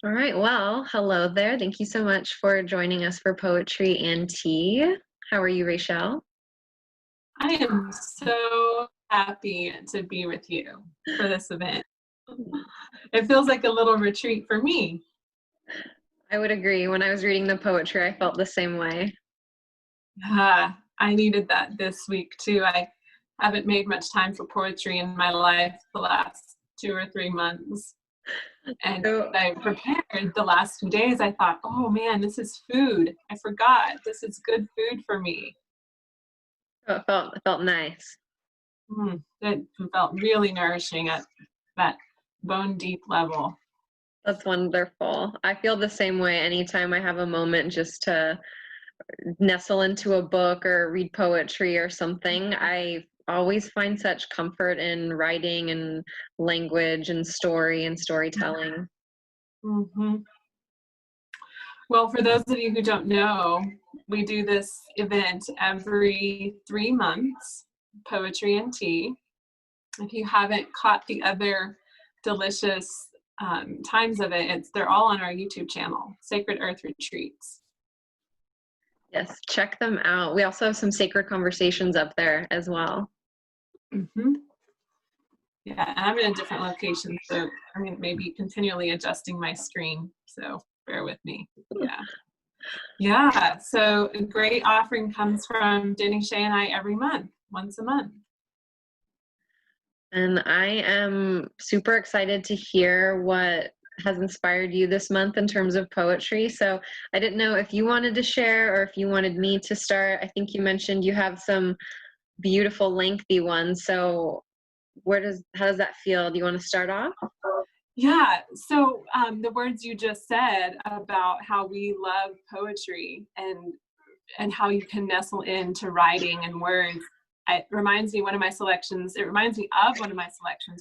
All right. Well, hello there. Thank you so much for joining us for Poetry and Tea. How are you, Rachelle? I am so happy to be with you for this event. It feels like a little retreat for me. I would agree. When I was reading the poetry, I felt the same way. I needed that this week too. I haven't made much time for poetry in my life the last 2 or 3 months. And I prepared the last few days. I thought, oh man, this is food. I forgot. This is good food for me. It felt nice. It felt really nourishing at that bone deep level. That's wonderful. I feel the same way anytime I have a moment just to nestle into a book or read poetry or something. I always find such comfort in writing and language and story and storytelling. Mm-hmm. Well, for those of you who don't know, we do this event every 3 months, Poetry and Tea. If you haven't caught the other delicious times of it, they're all on our YouTube channel, Sacred Earth Retreats. Yes, check them out. We also have some sacred conversations up there as well. Mm-hmm. Yeah, and I'm in a different location, so I'm maybe continually adjusting my screen, so bear with me. Yeah, so a great offering comes from Denny Shea and I every month, once a month. And I am super excited to hear what has inspired you this month in terms of poetry. So I didn't know if you wanted to share or if you wanted me to start. I think you mentioned you have some beautiful lengthy ones. So how does that feel? Do you want to start off? Yeah, so the words you just said about how we love poetry and how you can nestle into writing and words, it reminds me of one of my selections,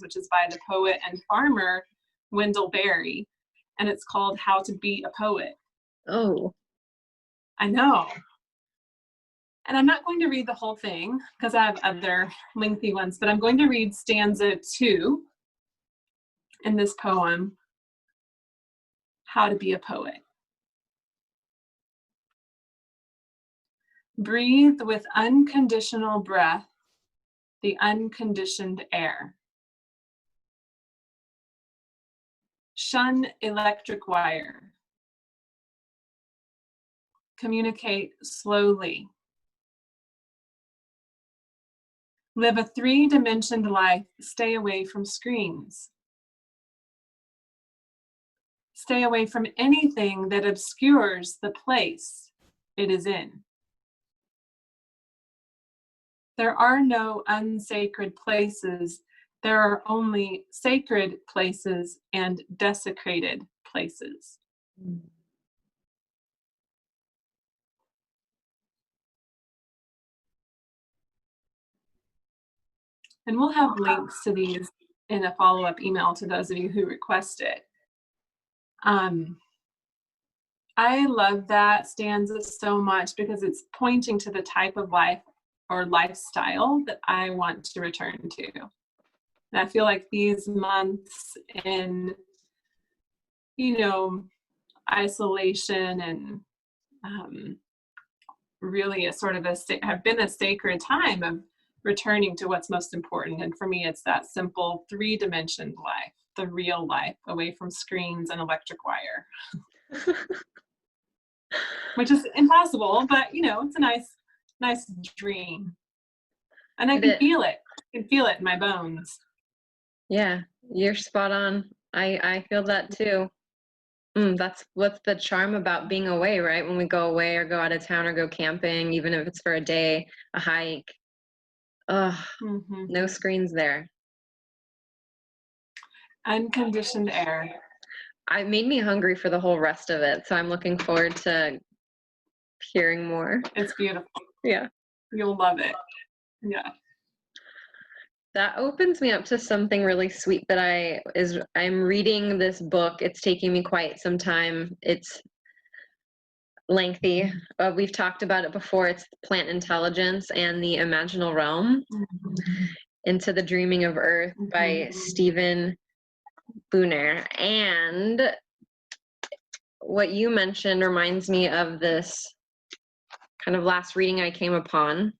which is by the poet and farmer Wendell Berry, and it's called How to Be a Poet. Oh. I know. And I'm not going to read the whole thing because I have other lengthy ones, but I'm going to read stanza 2 in this poem, How to Be a Poet. Breathe with unconditional breath the unconditioned air. Shun electric wire. Communicate slowly. Live a 3-dimensioned life. Stay away from screens. Stay away from anything that obscures the place it is in. There are no unsacred places. There are only sacred places and desecrated places. And we'll have links to these in a follow-up email to those of you who request it. I love that stanza so much because it's pointing to the type of life or lifestyle that I want to return to. And I feel like these months in, isolation and really have been a sacred time of returning to what's most important. And for me, it's that simple 3-dimensioned life, the real life, away from screens and electric wire. Which is impossible, but it's a nice dream. And I can feel it. I can feel it in my bones. Yeah, you're spot on. I feel that too. That's what's the charm about being away, right? When we go away or go out of town or go camping, even if it's for a day, a hike. No screens there. Unconditioned air. It made me hungry for the whole rest of it, so I'm looking forward to hearing more. It's beautiful. Yeah. You'll love it. Yeah. That opens me up to something really sweet that I'm reading this book. It's taking me quite some time. It's lengthy. We've talked about it before. It's Plant Intelligence and the Imaginal Realm, Into the Dreaming of Earth by Stephen Buhner. And what you mentioned reminds me of this kind of last reading I came upon.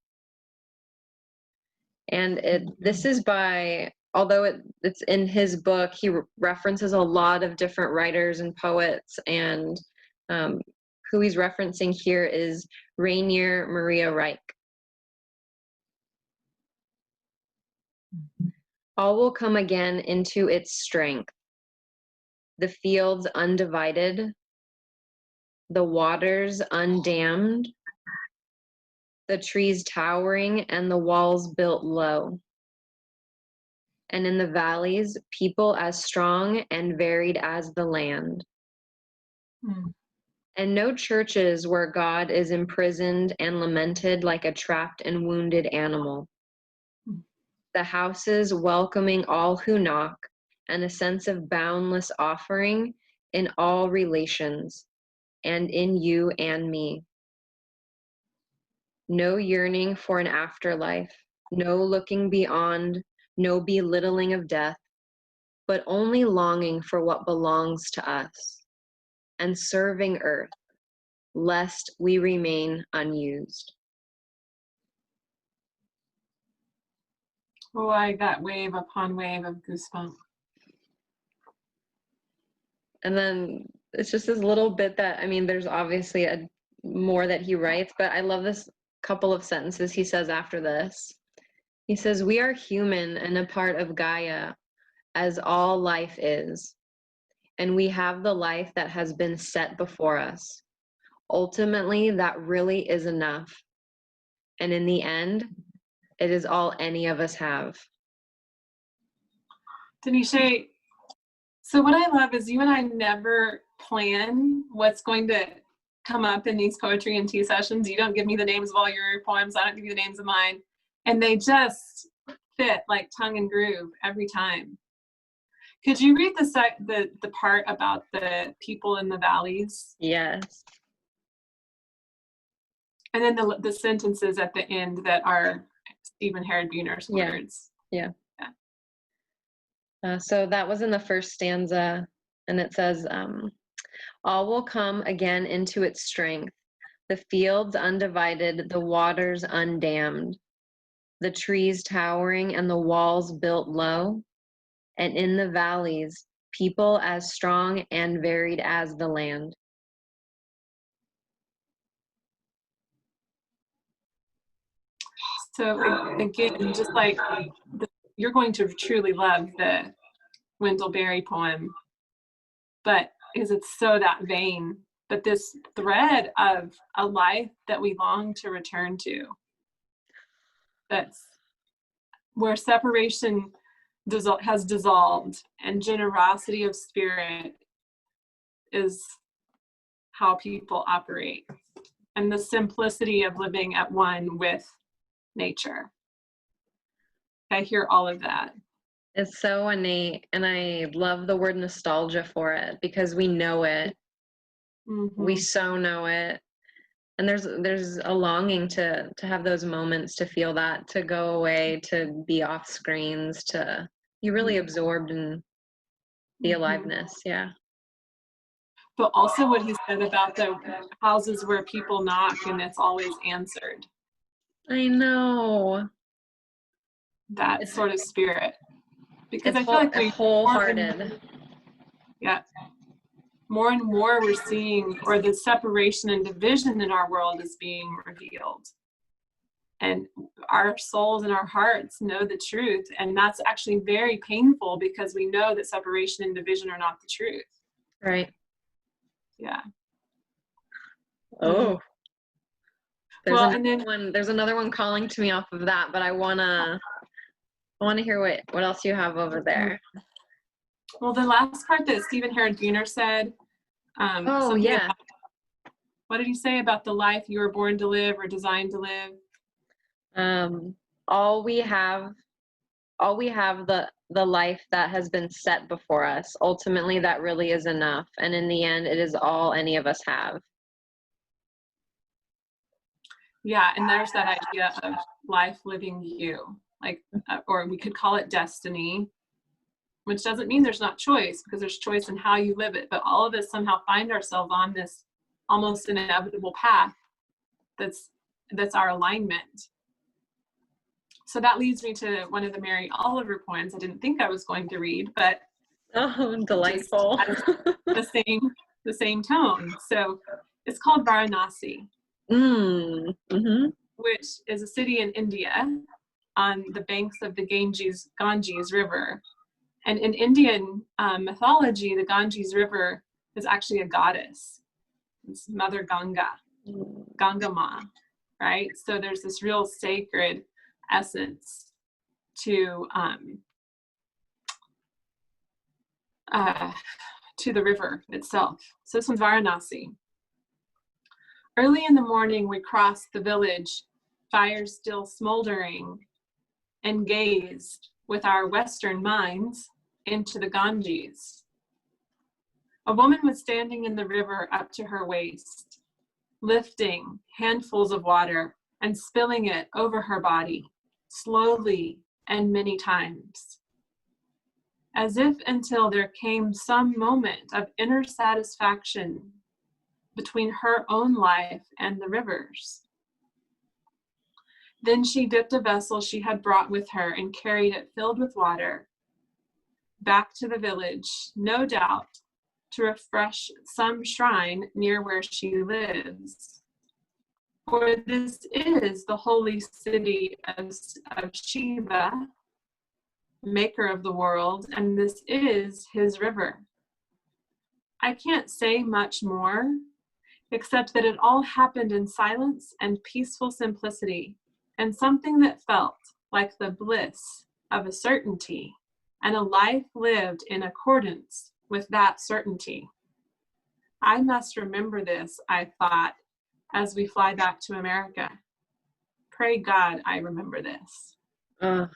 And this is by, although it's in his book, he references a lot of different writers and poets, and who he's referencing here is Rainier Maria Rilke. All will come again into its strength, the fields undivided, the waters undammed, the trees towering and the walls built low. And in the valleys, people as strong and varied as the land. Mm. And no churches where God is imprisoned and lamented like a trapped and wounded animal. Mm. The houses welcoming all who knock, and a sense of boundless offering in all relations, and in you and me. No yearning for an afterlife, no looking beyond, no belittling of death, but only longing for what belongs to us, and serving earth, lest we remain unused. Oh, I got wave upon wave of goosebumps. And then it's just this little bit that, I mean, there's obviously more that he writes, but I love this couple of sentences he says after this. He says, "We are human and a part of Gaia, as all life is, and we have the life that has been set before us. Ultimately, that really is enough. And in the end, it is all any of us have." Denisha, so what I love is you and I never plan what's going to come up in these poetry and tea sessions. You don't give me the names of all your poems. I don't give you the names of mine. And they just fit like tongue and groove every time. Could you read the part about the people in the valleys? Yes. And then the sentences at the end that are Stephen Herod Buhner's words. Yeah. So that was in the first stanza, and it says, all will come again into its strength, the fields undivided, the waters undammed, the trees towering and the walls built low, and in the valleys, people as strong and varied as the land. So again, just like you're going to truly love the Wendell Berry poem, but because it's so that vein, but this thread of a life that we long to return to, that's where separation has dissolved and generosity of spirit is how people operate, and the simplicity of living at one with nature. I hear all of that. It's so innate, and I love the word nostalgia for it because we know it. Mm-hmm. We so know it. And there's a longing to have those moments, to feel that, to go away, to be off screens, to be really absorbed in the aliveness. Yeah. But also what he said about the houses where people knock and it's always answered. I know. That sort of spirit. Because I feel like we wholehearted. More and more we're seeing, or the separation and division in our world is being revealed. And our souls and our hearts know the truth. And that's actually very painful because we know that separation and division are not the truth. Right. Yeah. Oh. Mm-hmm. There's another one calling to me off of that, but I wanna hear what else you have over there. Well, the last part that Stephen Herod Buhner said, what did he say about the life you were born to live or designed to live? All we have the life that has been set before us. Ultimately, that really is enough. And in the end, it is all any of us have. Yeah, and there's that idea of life living you, like, or we could call it destiny. which doesn't mean there's not choice, because there's choice in how you live it. But all of us somehow find ourselves on this almost inevitable path that's our alignment. So that leads me to one of the Mary Oliver poems I didn't think I was going to read, but Oh, delightful. the same tone. So it's called Varanasi, which is a city in India on the banks of the Ganges River. And in Indian mythology, the Ganges River is actually a goddess. It's Mother Ganga, Ganga Ma, right? So there's this real sacred essence to the river itself. So this one's Varanasi. Early in the morning, we crossed the village, fires still smoldering, and gazed with our Western minds into the Ganges. A woman was standing in the river up to her waist, lifting handfuls of water and spilling it over her body, slowly and many times, as if until there came some moment of inner satisfaction between her own life and the river's. Then she dipped a vessel she had brought with her and carried it filled with water back to the village, no doubt to refresh some shrine near where she lives. For this is the holy city of Shiva, maker of the world, and this is his river. I can't say much more, except that it all happened in silence and peaceful simplicity, and something that felt like the bliss of a certainty, and a life lived in accordance with that certainty. I must remember this, I thought, as we fly back to America. Pray God I remember this. So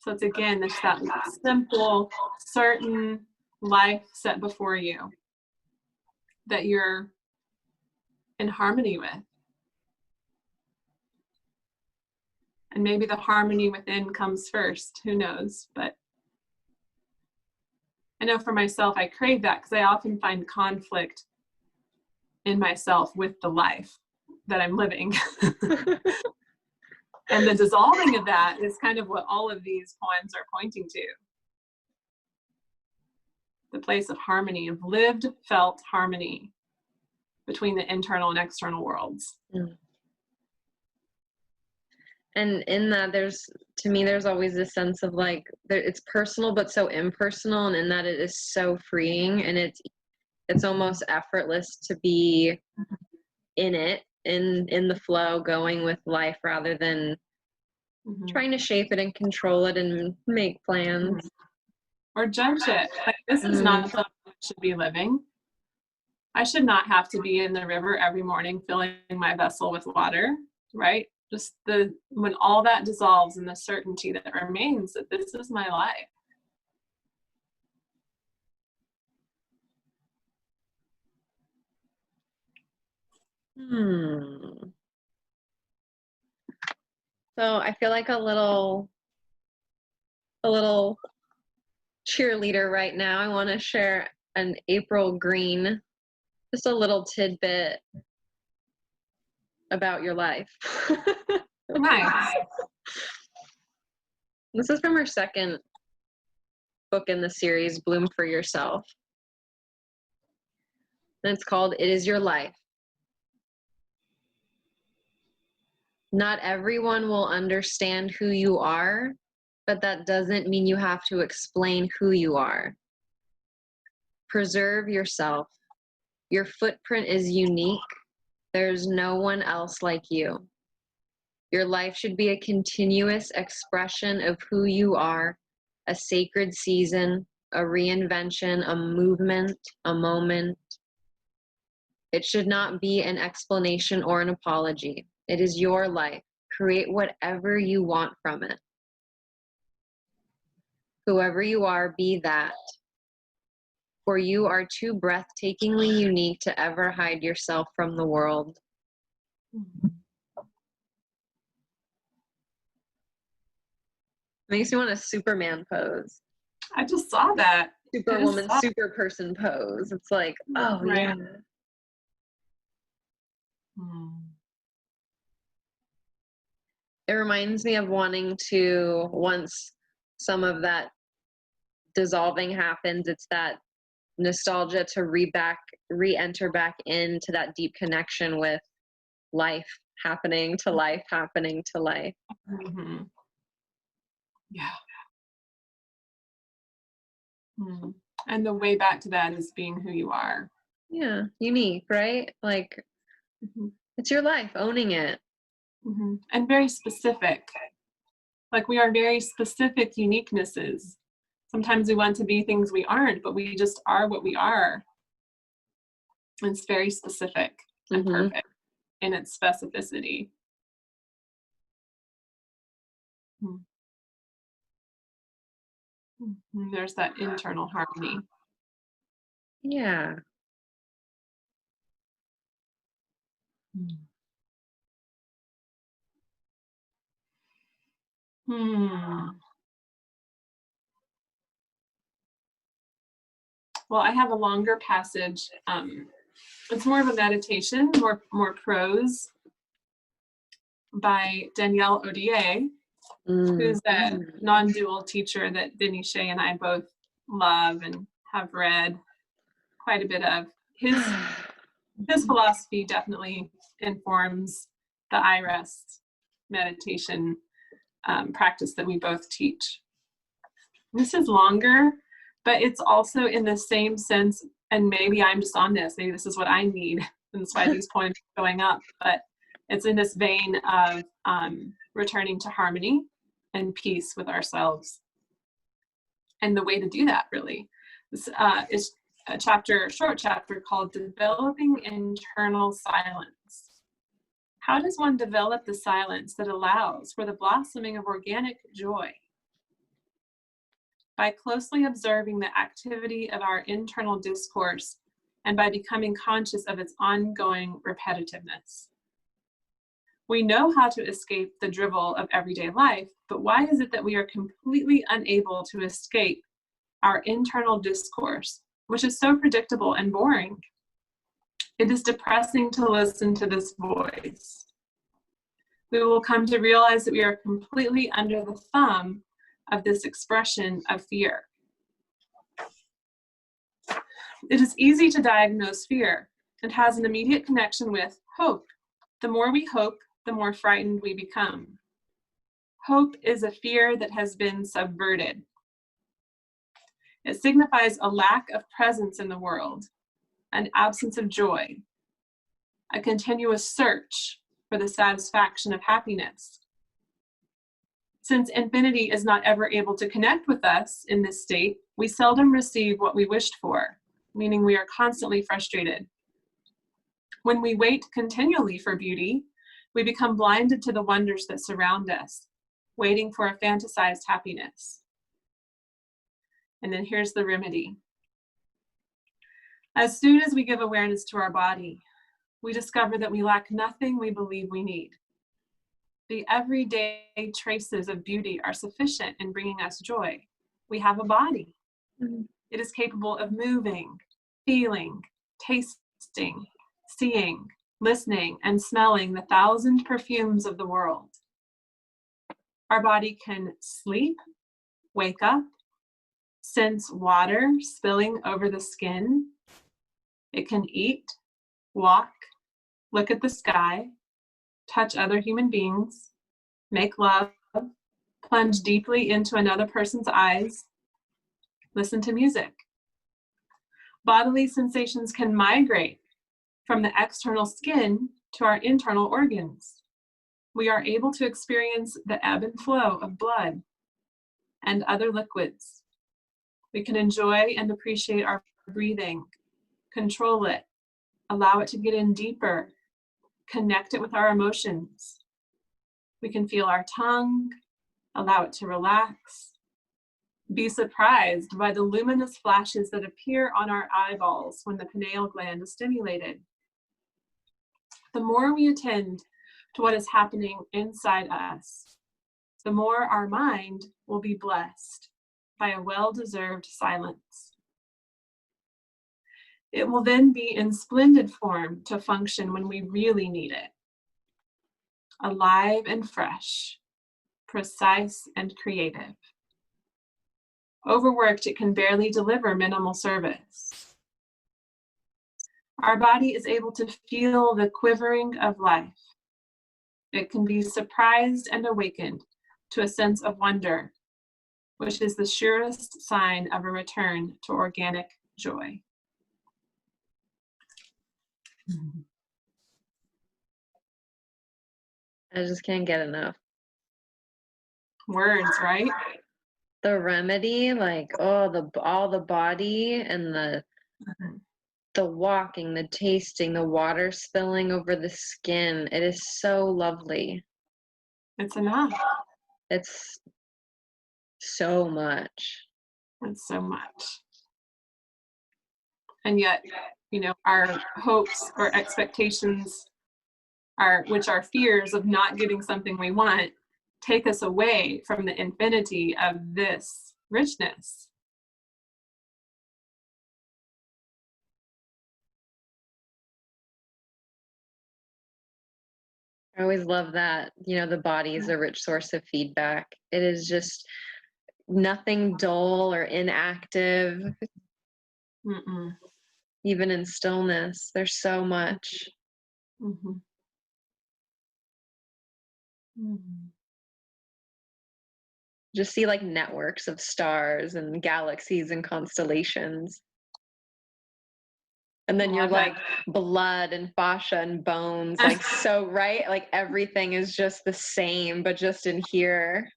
it's again, there's that simple, certain life set before you that you're in harmony with. And maybe the harmony within comes first, who knows? But I know for myself, I crave that because I often find conflict in myself with the life that I'm living. And the dissolving of that is kind of what all of these poems are pointing to. The place of harmony, of lived, felt harmony between the internal and external worlds. And in that, to me, there's always this sense of like, it's personal, but so impersonal. And in that it is so freeing, and it's almost effortless to be in it, in the flow, going with life rather than trying to shape it and control it and make plans. Or judge it. Like, this is not the life I should be living. I should not have to be in the river every morning filling my vessel with water, right? Just when all that dissolves and the certainty that remains that this is my life. So I feel like a little cheerleader right now. I want to share an April Green, just a little tidbit about your life. Nice. This is from her second book in the series, Bloom for Yourself. And it's called It Is Your Life. Not everyone will understand who you are, but that doesn't mean you have to explain who you are. Preserve yourself. Your footprint is unique. There's no one else like you. Your life should be a continuous expression of who you are, a sacred season, a reinvention, a movement, a moment. It should not be an explanation or an apology. It is your life. Create whatever you want from it. Whoever you are, be that. For you are too breathtakingly unique to ever hide yourself from the world. Makes me want a Superman pose. I just saw that. Superwoman, super person pose. It's like, oh Right. yeah. It reminds me of wanting to, once some of that dissolving happens, it's that nostalgia to re-enter back into that deep connection with life happening to life happening to life. Mm-hmm. Yeah. Mm. And the way back to that is being who you are. Yeah, unique, right? Like, it's your life, owning it. And very specific. Like, we are very specific uniquenesses. Sometimes we want to be things we aren't, but we just are what we are. It's very specific and perfect in its specificity. There's that internal harmony. Yeah. Well, I have a longer passage. It's more of a meditation, more prose, by Danielle Odier, who's a non-dual teacher that Vinny Shea and I both love and have read quite a bit of. His philosophy definitely informs the I Rest meditation practice that we both teach. This is longer, but it's also in the same sense, and maybe I'm just on this, maybe this is what I need, and that's why these poems are going up, but it's in this vein of returning to harmony and peace with ourselves. And the way to do that, really, is a short chapter called Developing Internal Silence. How does one develop the silence that allows for the blossoming of organic joy? By closely observing the activity of our internal discourse and by becoming conscious of its ongoing repetitiveness. We know how to escape the drivel of everyday life, but why is it that we are completely unable to escape our internal discourse, which is so predictable and boring? It is depressing to listen to this voice. We will come to realize that we are completely under the thumb of this expression of fear. It is easy to diagnose fear and has an immediate connection with hope. The more we hope, the more frightened we become. Hope is a fear that has been subverted. It signifies a lack of presence in the world, an absence of joy, a continuous search for the satisfaction of happiness. Since infinity is not ever able to connect with us in this state, we seldom receive what we wished for, meaning we are constantly frustrated. When we wait continually for beauty, we become blinded to the wonders that surround us, waiting for a fantasized happiness. And then here's the remedy. As soon as we give awareness to our body, we discover that we lack nothing we believe we need. The everyday traces of beauty are sufficient in bringing us joy. We have a body. It is capable of moving, feeling, tasting, seeing, listening, and smelling the 1,000 perfumes of the world. Our body can sleep, wake up, sense water spilling over the skin. It can eat, walk, look at the sky, touch other human beings, make love, plunge deeply into another person's eyes, listen to music. Bodily sensations can migrate from the external skin to our internal organs. We are able to experience the ebb and flow of blood and other liquids. We can enjoy and appreciate our breathing, control it, allow it to get in deeper, connect it with our emotions. We can feel our tongue, allow it to relax, be surprised by the luminous flashes that appear on our eyeballs when the pineal gland is stimulated. The more we attend to what is happening inside us, the more our mind will be blessed by a well-deserved silence. It will then be in splendid form to function when we really need it. Alive and fresh, precise and creative. Overworked, it can barely deliver minimal service. Our body is able to feel the quivering of life. It can be surprised and awakened to a sense of wonder, which is the surest sign of a return to organic joy. I just can't get enough. Words, right? The remedy, like, oh, all the body and the walking, the tasting, the water spilling over the skin. It is so lovely. It's enough. It's so much. It's so much. And yet, you know, our hopes or expectations which are fears of not getting something we want, take us away from the infinity of this richness. I always love that, you know, the body is a rich source of feedback. It is just nothing dull or inactive. Mm-mm. Even in stillness, there's so much. Mm-hmm. Mm-hmm. Just see like networks of stars and galaxies and constellations. And then you're like blood and fascia and bones, like so, right? Like everything is just the same, but just in here.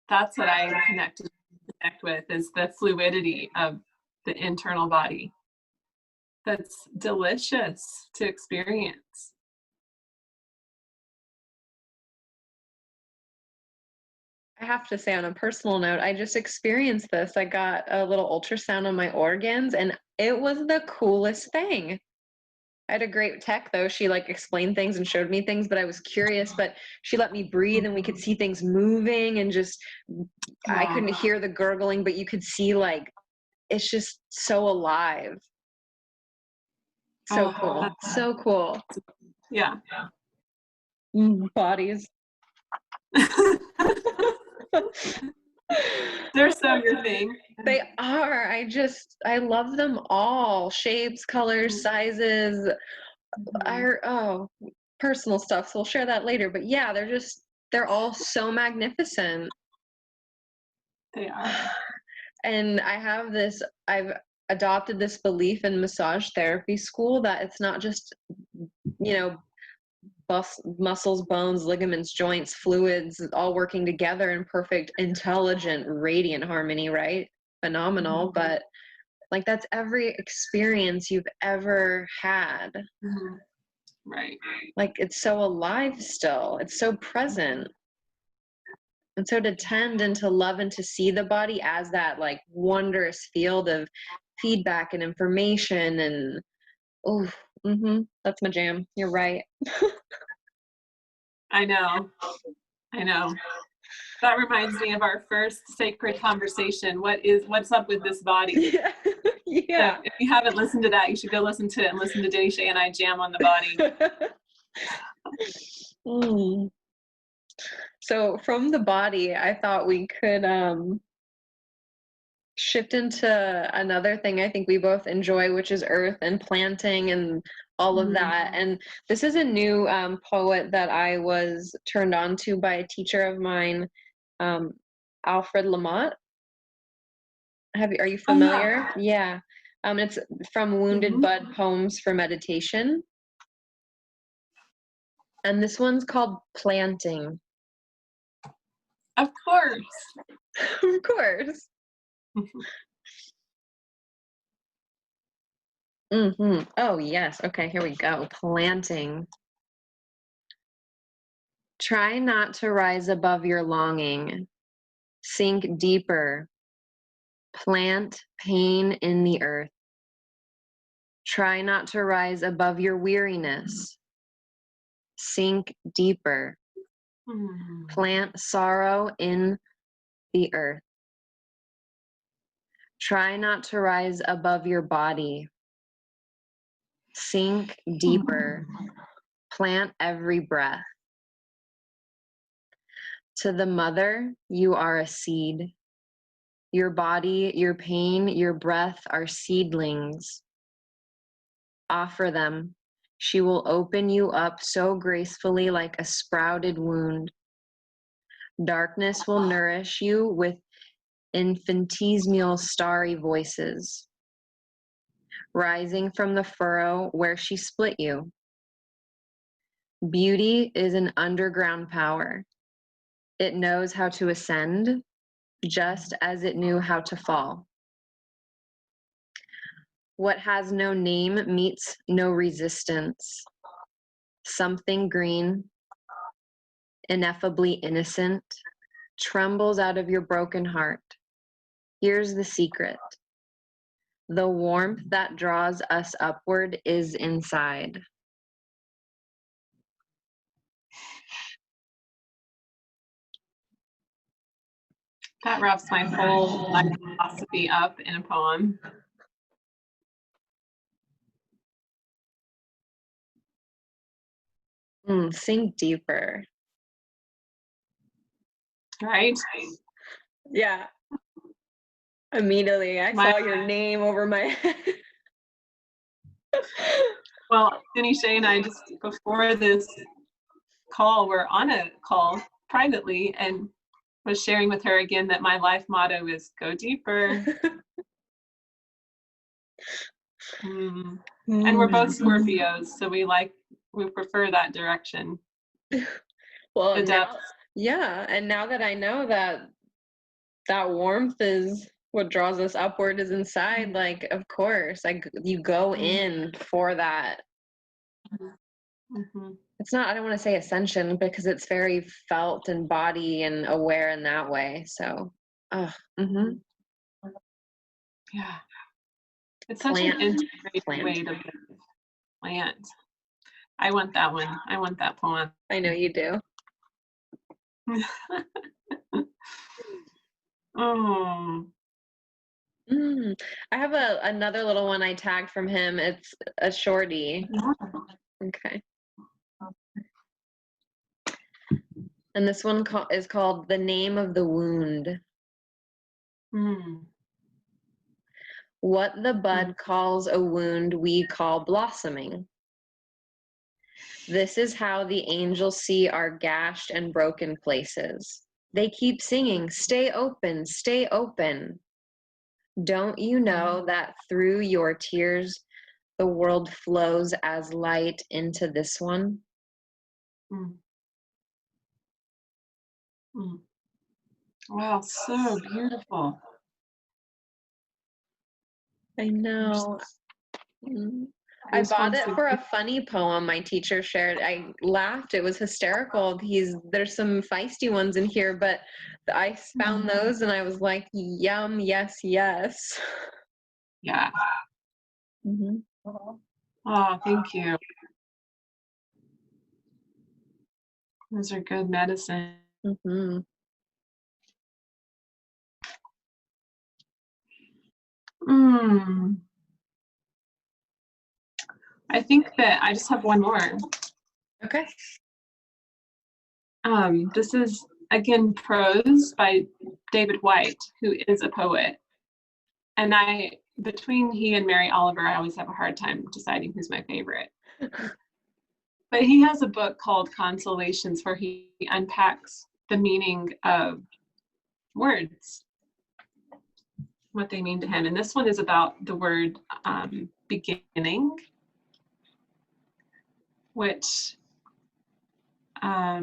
That's what I connect with, is the fluidity of the internal body. That's delicious to experience. I have to say, on a personal note, I just experienced this. I got a little ultrasound on my organs, and it was the coolest thing. I had a great tech, though. She like explained things and showed me things, but I was curious, but she let me breathe and we could see things moving and just, I couldn't hear the gurgling, but you could see like, it's just so alive. So cool. So cool. Yeah. Bodies. They're so your thing. They are. I love them all. Shapes, colors, sizes. Personal stuff. So we'll share that later. But yeah, they're all so magnificent. They are. And I've adopted this belief in massage therapy school that it's not just, you know, muscles, bones, ligaments, joints, fluids, all working together in perfect, intelligent, radiant harmony, right? Phenomenal. Mm-hmm. But like that's every experience you've ever had. Mm-hmm. Right. Like it's so alive still. It's so present. And so to tend and to love and to see the body as that like wondrous field of feedback and information and that's my jam. You're right. I know. That reminds me of our first sacred conversation. What's up with this body? Yeah. So if you haven't listened to that, you should go listen to it and listen to Denny Shay and I jam on the body. So from the body, I thought we could shift into another thing I think we both enjoy, which is earth and planting and all of that. And this is a new poet that I was turned on to by a teacher of mine, Alfred Lamotte. Are you familiar? Oh, yeah. It's from Wounded Bud Poems for Meditation. And this one's called Planting. Of course. Of course. Oh, yes. Okay, here we go. Planting. Try not to rise above your longing. Sink deeper. Plant pain in the earth. Try not to rise above your weariness. Sink deeper. Plant sorrow in the earth. Try not to rise above your body. Sink deeper. Plant every breath. To the mother, you are a seed. Your body, your pain, your breath are seedlings. Offer them. She will open you up so gracefully like a sprouted wound. Darkness will nourish you with infinitesimal starry voices, rising from the furrow where she split you. Beauty is an underground power. It knows how to ascend, just as it knew how to fall. What has no name meets no resistance. Something green, ineffably innocent, trembles out of your broken heart. Here's the secret. The warmth that draws us upward is inside. That wraps my whole life philosophy up in a poem. Sink deeper. Right? Yeah. Immediately, I saw your name over my head. Well, Jenny Shay and I just, before this call, were on a call privately and was sharing with her again that my life motto is go deeper. And we're both Scorpios, so we prefer that direction. Well, now, yeah, and now that I know that warmth is what draws us upward is inside, like, of course, you go in for that. It's not, I don't want to say ascension because it's very felt and body and aware in that way. So, yeah, it's such an integrated way to live. Plant. I want that one. I want that poem. I know you do. I have another little one I tagged from him. It's a shorty. Okay. And this one is called The Name of the Wound. What the bud calls a wound, we call blossoming. This is how the angels see our gashed and broken places. They keep singing, stay open, stay open. Don't you know that through your tears, the world flows as light into this one? Wow, so beautiful. I know. I bought it for a funny poem my teacher shared. I laughed. It was hysterical. There's some feisty ones in here, but I found those and I was like, yum, yes, yes. Yeah. Oh, thank you. Those are good medicine. I think that I just have one more. Okay. This is, again, prose by David White, who is a poet. And between he and Mary Oliver, I always have a hard time deciding who's my favorite. But he has a book called Consolations where he unpacks the meaning of words, what they mean to him. And this one is about the word beginning, which I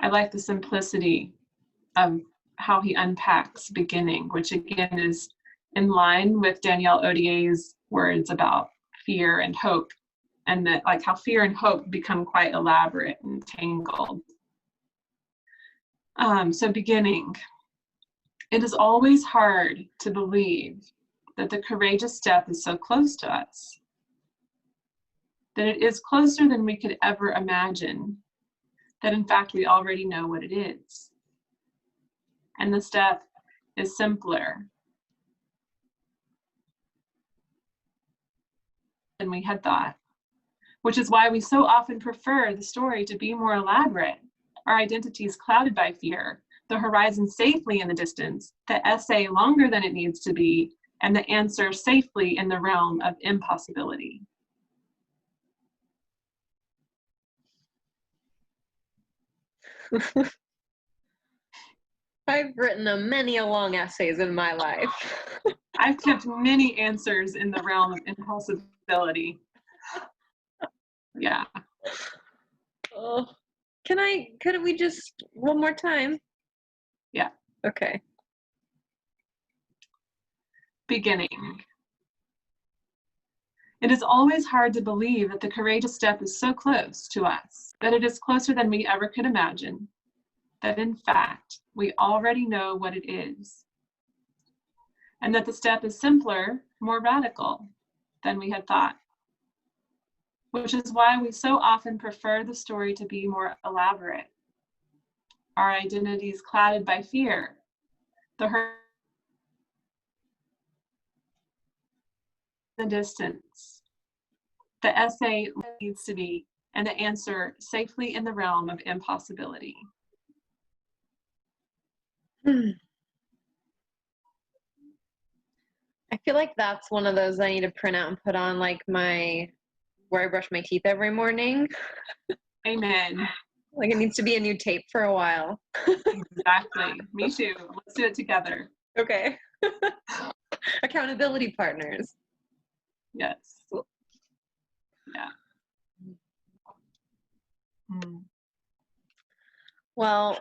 like the simplicity of how he unpacks beginning, which again is in line with Danielle Odier's words about fear and hope, and that like how fear and hope become quite elaborate and tangled. So beginning. It is always hard to believe that the courageous step is so close to us. that it is closer than we could ever imagine, that in fact we already know what it is. And the step is simpler than we had thought, which is why we so often prefer the story to be more elaborate, our identities clouded by fear, the horizon safely in the distance, the essay longer than it needs to be, and the answer safely in the realm of impossibility. I've written many a long essays in my life. I've kept many answers in the realm of impossibility. Yeah. Oh, could we just, one more time? Yeah. Okay. Beginning. It is always hard to believe that the courageous step is so close to us, that it is closer than we ever could imagine, that in fact, we already know what it is, and that the step is simpler, more radical than we had thought, which is why we so often prefer the story to be more elaborate, our identities clouded by fear, the distance, the essay needs to be, and the answer safely in the realm of impossibility. I feel like that's one of those I need to print out and put on like where I brush my teeth every morning. Amen. Like it needs to be a new tape for a while. Exactly. Me too. Let's do it together. Okay. Accountability partners. Yes. Yeah. Well,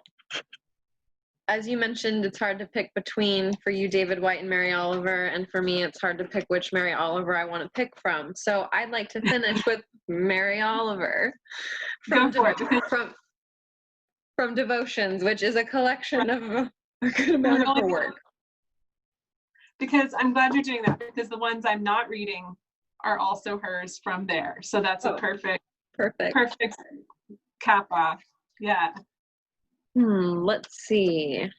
as you mentioned, it's hard to pick between, for you, David White and Mary Oliver, and for me, it's hard to pick which Mary Oliver I want to pick from. So I'd like to finish with Mary Oliver from Devotions, which is a collection of a good amount of her work. Because I'm glad you're doing that, because the ones I'm not reading are also hers from there. So that's a perfect cap off. Yeah. Let's see.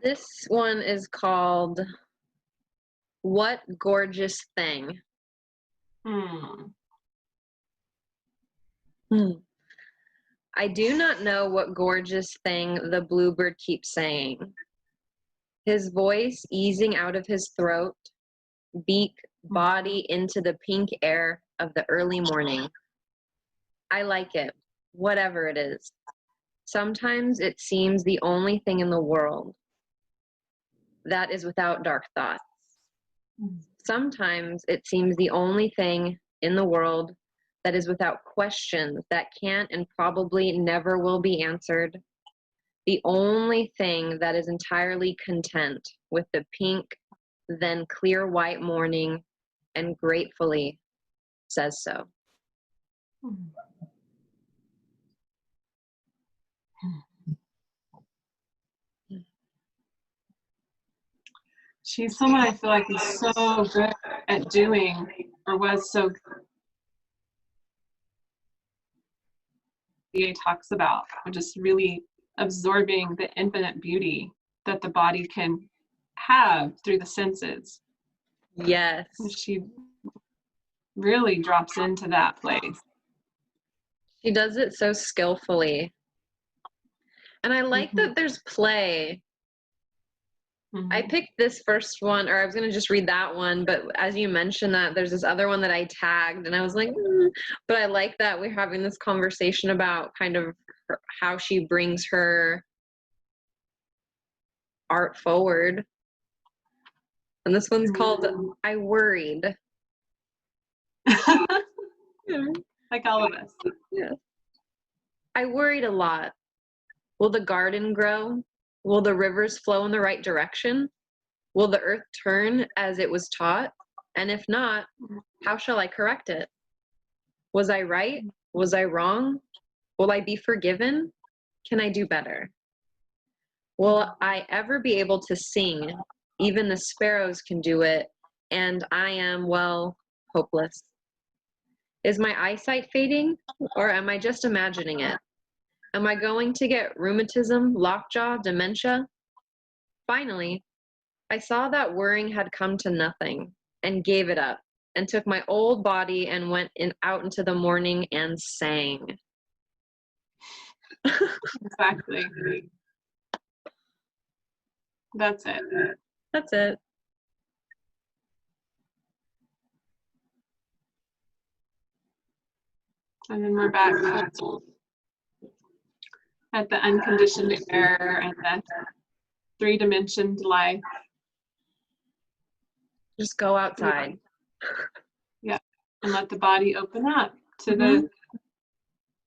This one is called What Gorgeous Thing. I do not know what gorgeous thing the bluebird keeps saying. His voice easing out of his throat, beak, body into the pink air of the early morning. I like it, whatever it is. Sometimes it seems the only thing in the world that is without dark thoughts. Sometimes it seems the only thing in the world that is without questions that can't and probably never will be answered. The only thing that is entirely content with the pink, then clear white morning, and gratefully says so. She's someone I feel like is so good at doing, or was so good. He talks about just really absorbing the infinite beauty that the body can have through the senses. Yes. She really drops into that place. She does it so skillfully. And I like that there's play. I picked this first one, or I was going to just read that one, but as you mentioned that, there's this other one that I tagged, and I was like, but I like that we're having this conversation about kind of how she brings her art forward. And this one's called I Worried. Like all of us. Yeah. I worried a lot. Will the garden grow? Will the rivers flow in the right direction? Will the earth turn as it was taught? And if not, how shall I correct it? Was I right? Was I wrong? Will I be forgiven? can I do better? Will I ever be able to sing? Even the sparrows can do it, and I am, well, hopeless. Is my eyesight fading, or am I just imagining it? Am I going to get rheumatism, lockjaw, dementia? Finally, I saw that worrying had come to nothing, and gave it up, and took my old body and went out into the morning and sang. Exactly. That's it. That's it. And then we're back at the unconditioned air and the three-dimensioned life. Just go outside. Yeah, and let the body open up to the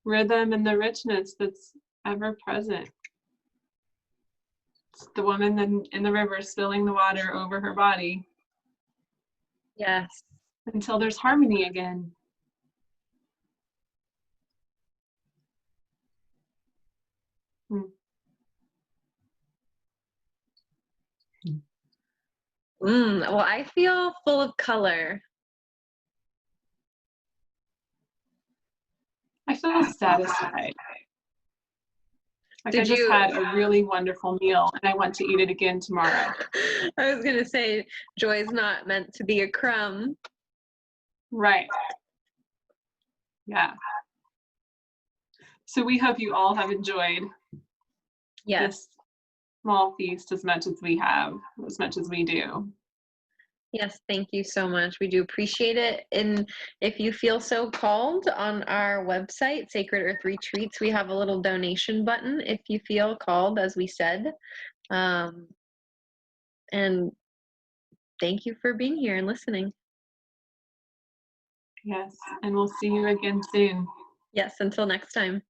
rhythm and the richness that's ever present. It's the woman in the river spilling the water over her body. Yes. Until there's harmony again. Well, I feel full of color. I feel satisfied. Like Did I just you had a really wonderful meal and I want to eat it again tomorrow. I was gonna say, joy's not meant to be a crumb. Right. Yeah. So we hope you all have enjoyed this small feast as much as we have, as much as we do. Yes, thank you so much. We do appreciate it. And if you feel so called, on our website, Sacred Earth Retreats, we have a little donation button if you feel called, as we said. And thank you for being here and listening. Yes, and we'll see you again soon. Yes, until next time.